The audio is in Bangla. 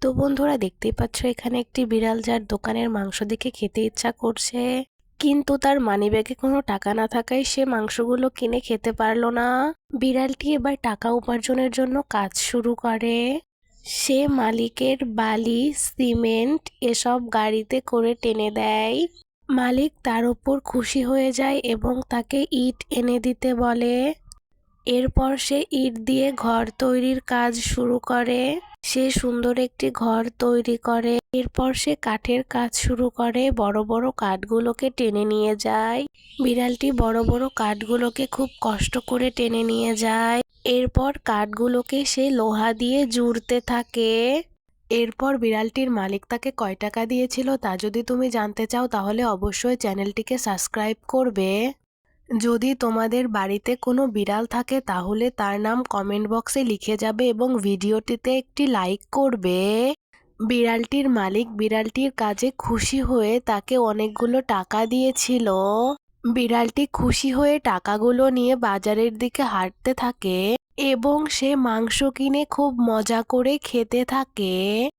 তো বন্ধুরা দেখতেই পাচ্ছ এখানে একটি বিড়াল, যার দোকানের মাংস দেখে খেতে ইচ্ছা করছে, কিন্তু তার মানিব্যাগে কোনো টাকা না থাকায় সে মাংসগুলো কিনে খেতে পারলো না। বিড়ালটি এবার টাকা উপার্জনের জন্য কাজ শুরু করে। সে মালিকের বালি, সিমেন্ট এসব গাড়িতে করে টেনে দেয়। মালিক তার উপর খুশি হয়ে যায় এবং তাকে ইট এনে দিতে বলে। এরপর সে ইট দিয়ে ঘর তৈরির কাজ শুরু করে। সে সুন্দর একটি ঘর তৈরি করে। এরপর সে কাঠের কাজ শুরু করে, বড় বড় কাঠগুলোকে টেনে নিয়ে যায়। বিড়ালটি বড় বড় কাঠগুলোকে খুব কষ্ট করে টেনে নিয়ে যায়। এরপর কাঠগুলোকে সে লোহা দিয়ে জুড়তে থাকে। এরপর বিড়ালটির মালিক তাকে কয় টাকা দিয়েছিল তা যদি তুমি জানতে চাও তাহলে অবশ্যই চ্যানেলটিকে সাবস্ক্রাইব করবে। যদি তোমাদের বাড়িতে কোনো বিড়াল থাকে তাহলে তার নাম কমেন্ট বক্সে লিখে যাবে এবং ভিডিওটিতে একটি লাইক করবে। বিড়ালটির মালিক বিড়ালটির কাজে খুশি হয়ে তাকে অনেকগুলো টাকা দিয়েছিল। বিড়ালটি খুশি হয়ে টাকাগুলো নিয়ে বাজারের দিকে হাঁটতে থাকে এবং সে মাংস কিনে খুব মজা করে খেতে থাকে।